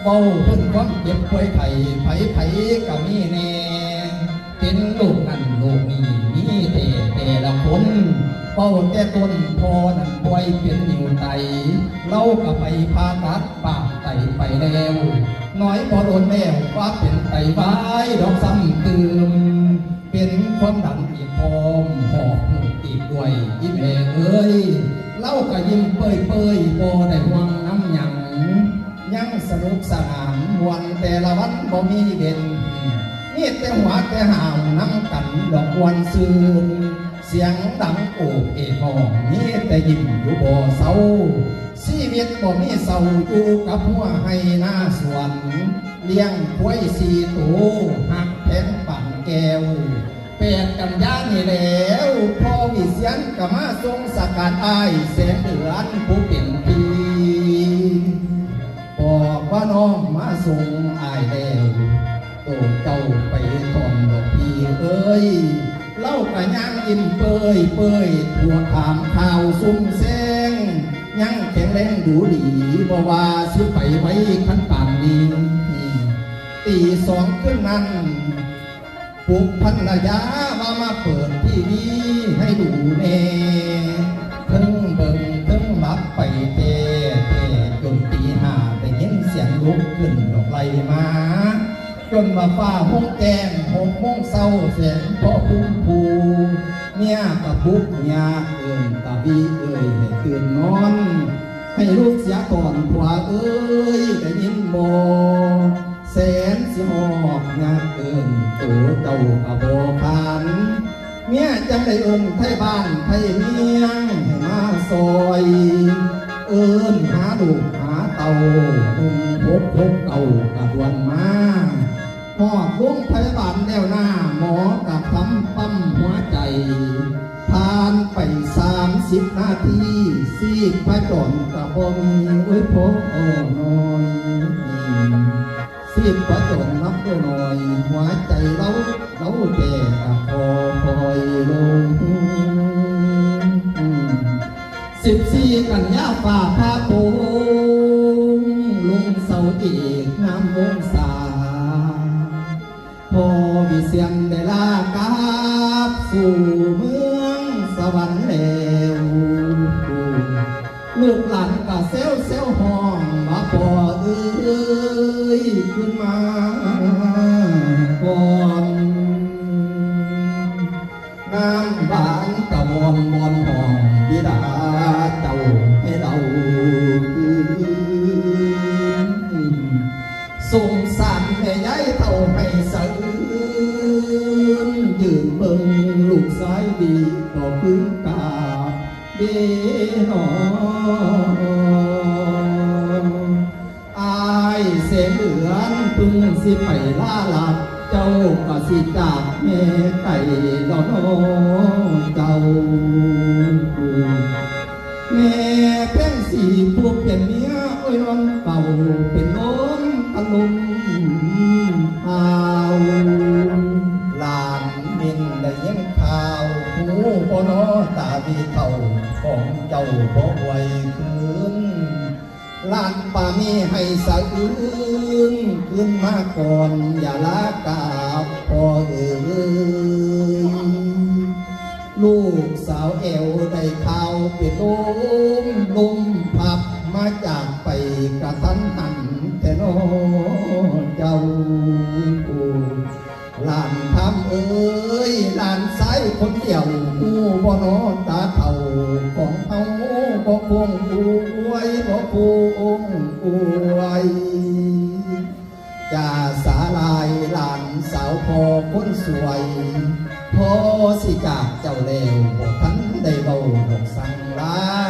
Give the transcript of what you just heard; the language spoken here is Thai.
เบาขึ้นความเจ็บป่วยไข้ไผก็มีแน่เป็นลูกนั่นลูกนี่มีแต่ละคนเป้าแต่ต้นพอนั่นป่วยเป็นนิ้วไตเล่าก็ไปพาตัดปากไตไปแล้วน้อยพอโดนแล้วว่าเป็นไตวายดอกซ้ำเติมเป็นความดันอีกพร้อมหอบอีกด้วยยิ้มแเอ้ยเล่าก็ยิ้มเปยบ่ได้ห่วงน้ำหยังสนุกสนานวันแต่ละวันบ่มีเด่นนี่แต่หัวแต่ห่าวน้ำกันดอกวันซื่นเสียงดังโอบเอกห้องนี่แต่ยิ้มอยู่บ่เศร้าชีวิตบ่มีเศร้าอยู่กับหัวให้หน้าสวนเลี้ยงควายสี่ตัวหักแผ่นปั่นแก้ว8 กันยายนนี่แล้วพ่อวิเชียรก็มาทรงสกัดอ้ายแสงเดือนผู้เป็นพี่บอกว่าน้องมาส่งอ้ายแล้วโตเจ้าไปทอมดอกพี่เอ้ยเล่ากะยังอิ่มเปยทั่วถามข่าวซุ่มแซงยังแข็งแรงดูดีบ่ว่าสิไปไว้ขั้นป่านนี้ตี2ขึ้นนั้นปลุกภรรยามาเปิดทีวีให้ดูแน่ทั้งเบิ่งทั้งหลับไปเตจนตี 5ได้ยินเสียงลุกขึ้นดอกไล่มาจนว่าฟ้าห้องแกง6 โมงเช้าเสียงพ่อพุ่มพูเนี่ยกะพุกเนี่ยเอิ้นตาบีเอ้ยให้ตื่นนอนให้ลูกเสียก่อนผัวเอ้ยได้ยินบ่แสนสิหอกงานเอิ้นตัวเจ้ากะบ่ผ่านเมียจังได้เอิ้นไทยบ้านไทยเมียงให้มาซอยเอิ้นหาลูกหาเต่าพกเต่ากะดวนมาหอดวงพยาบาลแนวหน้าหมอกับทำปั๊มหัวใจผ่านไป30 นาทีซีดพระจอนกับบ่มีพบน้อยซีดพระจอนนับด้วยหน่อยหัวใจเราแก่กับคอยลง14 กันยาฝ่าพาโปงลุงเสาเอกงามวงศาพอวิเชียรได้ลากาบสู่เมืองสวรรค์แล้วลูกหลานก็เซลห้องมาพอเอ้ยขึ้นมาก่อนน้ำบานกะวอนห้องบิดาเจ้าให้เราส่งสารให้ย้ายเท่าให้สะอื้นยืนเบิ่งลูกสายดีต่อพื้นกาเดนออายเสียเหลือนพึ่งสิไปล่าหลับเจ้าก็สิจากแม่ไก่ดอนเจ้าแม่เพ่งสีพวกเป็นเมียโอ้ยวันเก่าเป็นล้มตะลุมเอาหลานมินได้ยินข่าวหูพ่อน้อตาบีเท่าของเจ้าบ่ไหวคืนหลานป่ามีให้สะอื้นขึ้นมาก่อนอย่าลากาบพ่อเอ๋ยลูกสาวแอวได้ข่าวเป็นลมพับมาจากไปกระทันหันแต่น้อเจ้าหลานทำเอ้ยหลานสายคนเดียวผู้บ่นอตาเท่าของเฮาบ่คงอวยบ่คงอวยจ่าสาลายหลานสาวพอคนสวยพอสิจากเจ้าแล้วบ่ทันได้เบาดอกสั่งลา